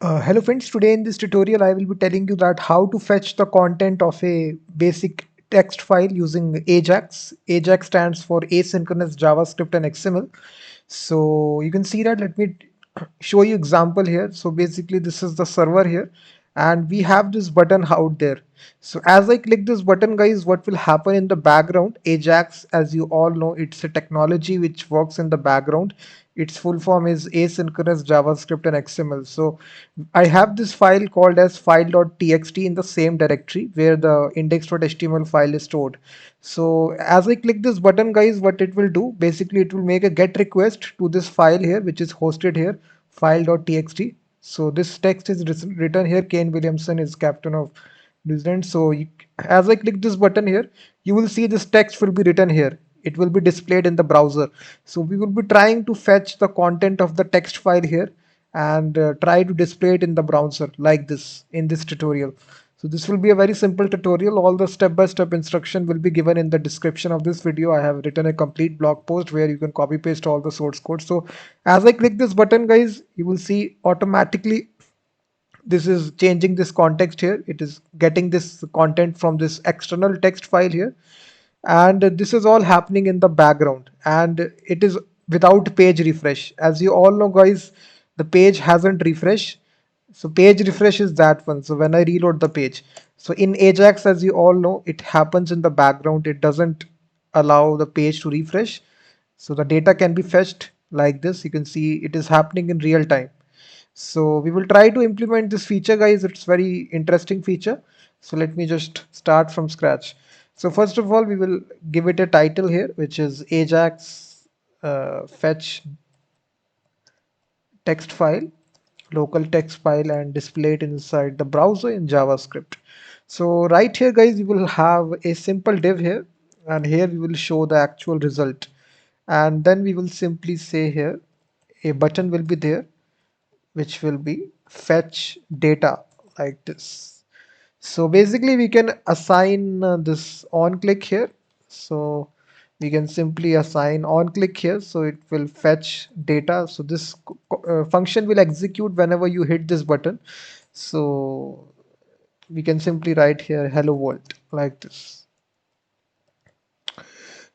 Hello friends, today in this tutorial I will be telling you that how to fetch the content of a basic text file using AJAX. AJAX stands for Asynchronous JavaScript and XML. So you can see that. Let me show you example here. So basically this is the server here and we have this button out there. So as I click this button, guys, what will happen in the background? AJAX, as you all know, it's a technology which works in the background. Its full form is asynchronous JavaScript and XML. So I have this file called as file.txt in the same directory where the index.html file is stored. So as I click this button, guys, what it will do, basically it will make a get request to this file here, which is hosted here, file.txt. So this text is written here, Kane Williamson is captain of New Zealand. So as I click this button here, you will see this text will be written here. It will be displayed in the browser. So we will be trying to fetch the content of the text file here and try to display it in the browser like this in this tutorial. So this will be a very simple tutorial. All the step-by-step instruction will be given in the description of this video. I have written a complete blog post where you can copy paste all the source code. So as I click this button, guys, you will see automatically this is changing this context here. It is getting this content from this external text file here, and this is all happening in the background, and it is without page refresh. As you all know, guys, the page hasn't refreshed. So page refresh is that one. So when I reload the page, so in Ajax, as you all know, it happens in the background. It doesn't allow the page to refresh. So the data can be fetched like this. You can see it is happening in real time. So we will try to implement this feature, guys. It's very interesting feature. So let me just start from scratch. So first of all, we will give it a title here, which is Ajax fetch text file, local text file, and display it inside the browser in JavaScript. So right here, guys, you will have a simple div here, and here we will show the actual result. And then we will simply say here, a button will be there which will be fetch data like this. So basically we can assign this on click here. So we can simply assign on click here, so it will fetch data. So this function will execute whenever you hit this button. So we can simply write here hello world like this.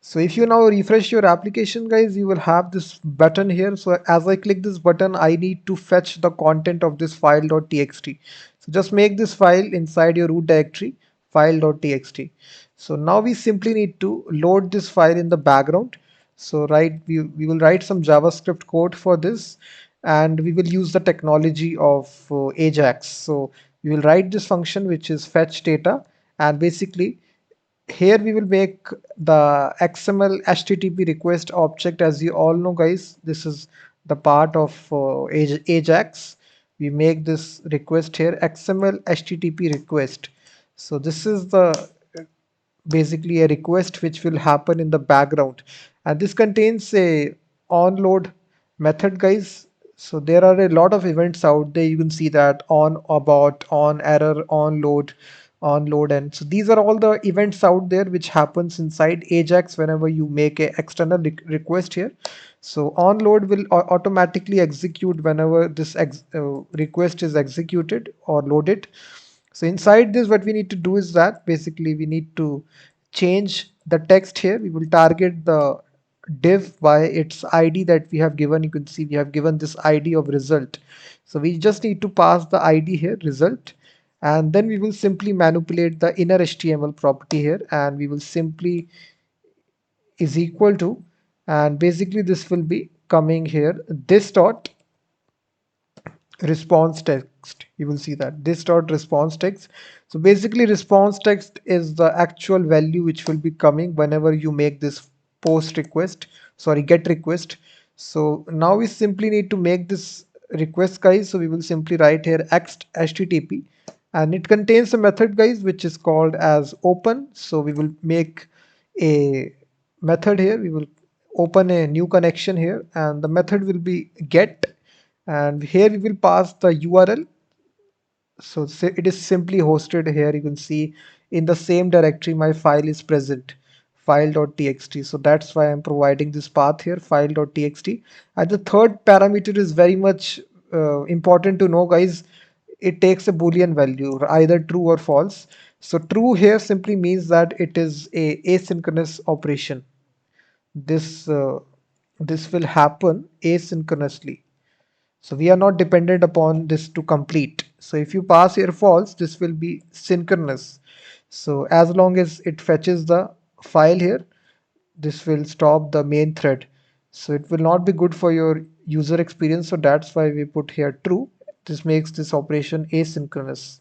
So if you now refresh your application, guys, you will have this button here. So as I click this button, I need to fetch the content of this file.txt. So just make this file inside your root directory, file.txt. So now we simply need to load this file in the background. So we will write some JavaScript code for this, and we will use the technology of AJAX. So we will write this function which is fetch data, and basically here we will make the XML HTTP request object. As you all know, guys, this is the part of AJAX. We make this request here, XML HTTP request. So this is the basically a request which will happen in the background, and this contains a onload method, guys. So there are a lot of events out there. You can see that on abort, on error, on load, and so these are all the events out there which happens inside Ajax whenever you make a external request here. So onload will automatically execute whenever this request is executed or loaded. So inside this, what we need to do is that basically we need to change the text here. We will target the div by its ID that we have given. You can see we have given this ID of result. So we just need to pass the ID here, result, and then we will simply manipulate the inner HTML property here, and we will simply is equal to, and basically this will be coming here, this dot response text. You will see that this dot response text. So basically response text is the actual value which will be coming whenever you make this post request, sorry, get request. So now we simply need to make this request, guys. So we will simply write here x http, and it contains a method, guys, which is called as open. So we will make a method here. We will open a new connection here, and the method will be get, and here we will pass the URL. So it is simply hosted here. You can see in the same directory my file is present, file.txt. So that's why I'm providing this path here, file.txt. And the third parameter is very much important to know, guys, it takes a boolean value, either true or false. So true here simply means that it is a asynchronous operation. This uh, this will happen asynchronously, so we are not dependent upon this to complete. So if you pass here false, this will be synchronous. So as long as it fetches the file here, this will stop the main thread. So it will not be good for your user experience. So that's why we put here true. This makes this operation asynchronous,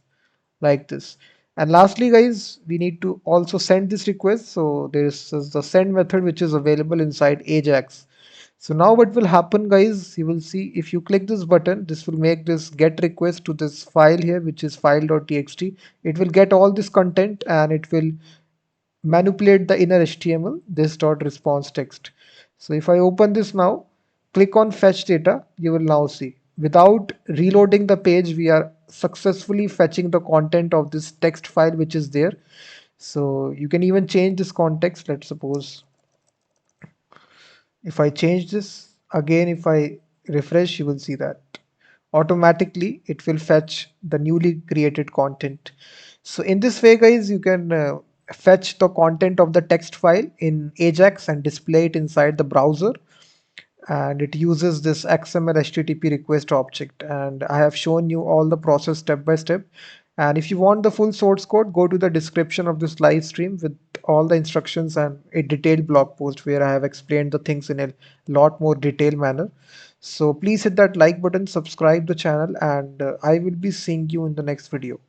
like this. And lastly, guys, we need to also send this request. So there is the send method which is available inside AJAX. So now what will happen, guys, you will see if you click this button, this will make this get request to this file here, which is file.txt. It will get all this content and it will manipulate the inner HTML, this dot response text. So if I open this now, click on fetch data, you will now see without reloading the page, we are successfully fetching the content of this text file which is there. So you can even change this context. Let's suppose if I change this again, if I refresh, you will see that automatically it will fetch the newly created content. So in this way, guys, you can fetch the content of the text file in Ajax and display it inside the browser. And it uses this XML HTTP request object. And I have shown you all the process step by step. And if you want the full source code, go to the description of this live stream with all the instructions and a detailed blog post where I have explained the things in a lot more detailed manner. So please hit that like button, subscribe the channel, and I will be seeing you in the next video.